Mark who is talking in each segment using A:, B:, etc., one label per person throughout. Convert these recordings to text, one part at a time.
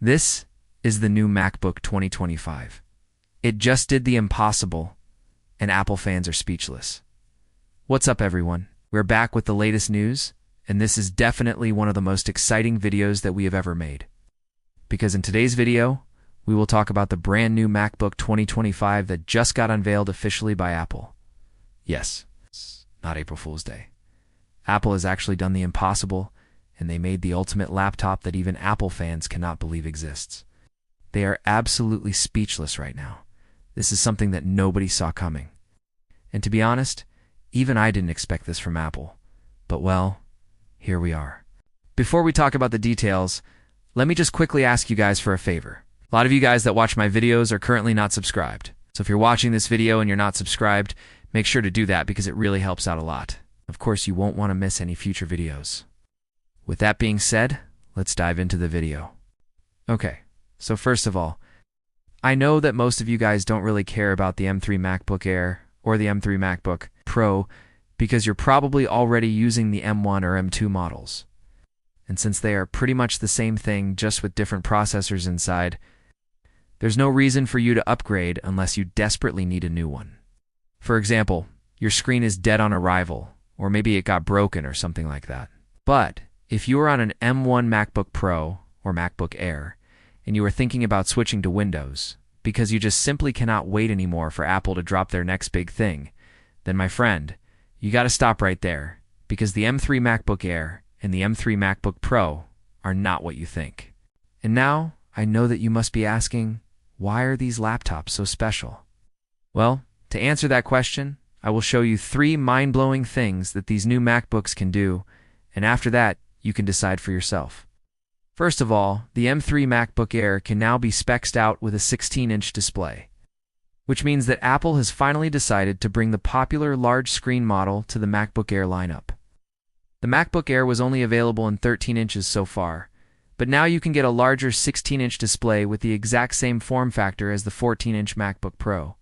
A: This is the new MacBook 2025. It just did the impossible, and Apple fans are speechless. What's up, everyone? We're back with the latest news, and this is definitely one of the most exciting videos that we have ever made. Because in today's video, we will talk about the brand new MacBook 2025 that just got unveiled officially by Apple. Yes, it's not April Fool's Day. Apple has actually done the impossible, and they made the ultimate laptop that even Apple fans cannot believe exists. They are absolutely speechless right now. This is something that nobody saw coming. And to be honest, even I didn't expect this from Apple. But well, here we are. Before we talk about the details, let me just quickly ask you guys for a favor. A lot of you guys that watch my videos are currently not subscribed. So if you're watching this video and you're not subscribed, make sure to do that because it really helps out a lot. Of course, you won't want to miss any future videos. With that being said, let's dive into the video. Okay, so first of all, I know that most of you guys don't really care about the M3 MacBook Air or the M3 MacBook Pro because you're probably already using the M1 or M2 models. And since they are pretty much the same thing, just with different processors inside, there's no reason for you to upgrade unless you desperately need a new one. For example, your screen is dead on arrival, or maybe it got broken or something like that. But if you are on an M1 MacBook Pro or MacBook Air, and you are thinking about switching to Windows, because you just simply cannot wait anymore for Apple to drop their next big thing, then my friend, you gotta stop right there, because the M3 MacBook Air and the M3 MacBook Pro are not what you think. And now, I know that you must be asking, why are these laptops so special? Well, to answer that question, I will show you 3 mind-blowing things that these new MacBooks can do, and after that, you can decide for yourself. First of all, the M3 MacBook Air can now be spec'd out with a 16-inch display, which means that Apple has finally decided to bring the popular large screen model to the MacBook Air lineup. The MacBook Air was only available in 13 inches so far, but now you can get a larger 16-inch display with the exact same form factor as the 14-inch MacBook Pro.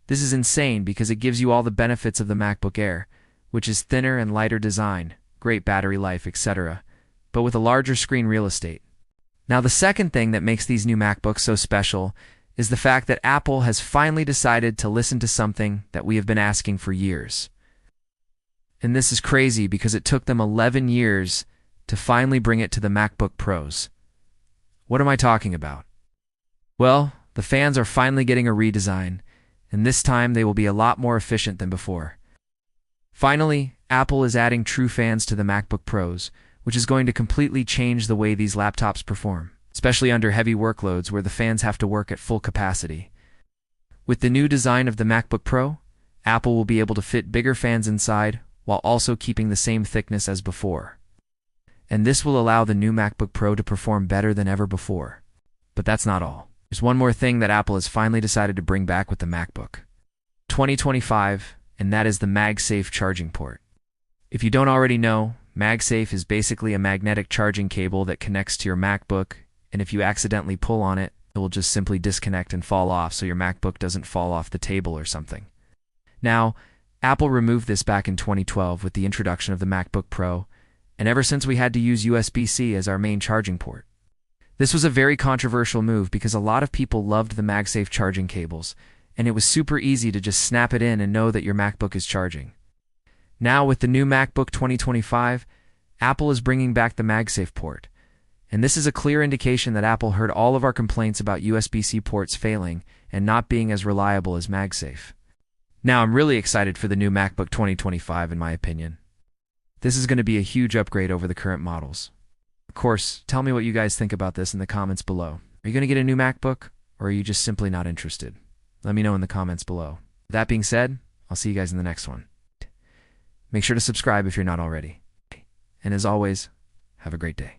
A: This is insane because it gives you all the benefits of the MacBook Air, which is thinner and lighter design, great battery life, etc., but with a larger screen real estate. Now, the second thing that makes these new MacBooks so special is the fact that Apple has finally decided to listen to something that we have been asking for years. And this is crazy because it took them 11 years to finally bring it to the MacBook Pros. What am I talking about? Well, the fans are finally getting a redesign, and this time they will be a lot more efficient than before. Finally, Apple is adding true fans to the MacBook Pros, which is going to completely change the way these laptops perform, especially under heavy workloads where the fans have to work at full capacity. With the new design of the MacBook Pro, Apple will be able to fit bigger fans inside while also keeping the same thickness as before. And this will allow the new MacBook Pro to perform better than ever before. But that's not all. There's one more thing that Apple has finally decided to bring back with the MacBook 2025, and that is the MagSafe charging port. If you don't already know, MagSafe is basically a magnetic charging cable that connects to your MacBook, and if you accidentally pull on it, it will just simply disconnect and fall off so your MacBook doesn't fall off the table or something. Now, Apple removed this back in 2012 with the introduction of the MacBook Pro, and ever since we had to use USB-C as our main charging port. This was a very controversial move because a lot of people loved the MagSafe charging cables, and it was super easy to just snap it in and know that your MacBook is charging. Now, with the new MacBook 2025, Apple is bringing back the MagSafe port, and this is a clear indication that Apple heard all of our complaints about USB-C ports failing and not being as reliable as MagSafe. Now, I'm really excited for the new MacBook 2025 in my opinion. This is going to be a huge upgrade over the current models. Of course, tell me what you guys think about this in the comments below. Are you going to get a new MacBook, or are you just simply not interested? Let me know in the comments below. That being said, I'll see you guys in the next one. Make sure to subscribe if you're not already. And as always, have a great day.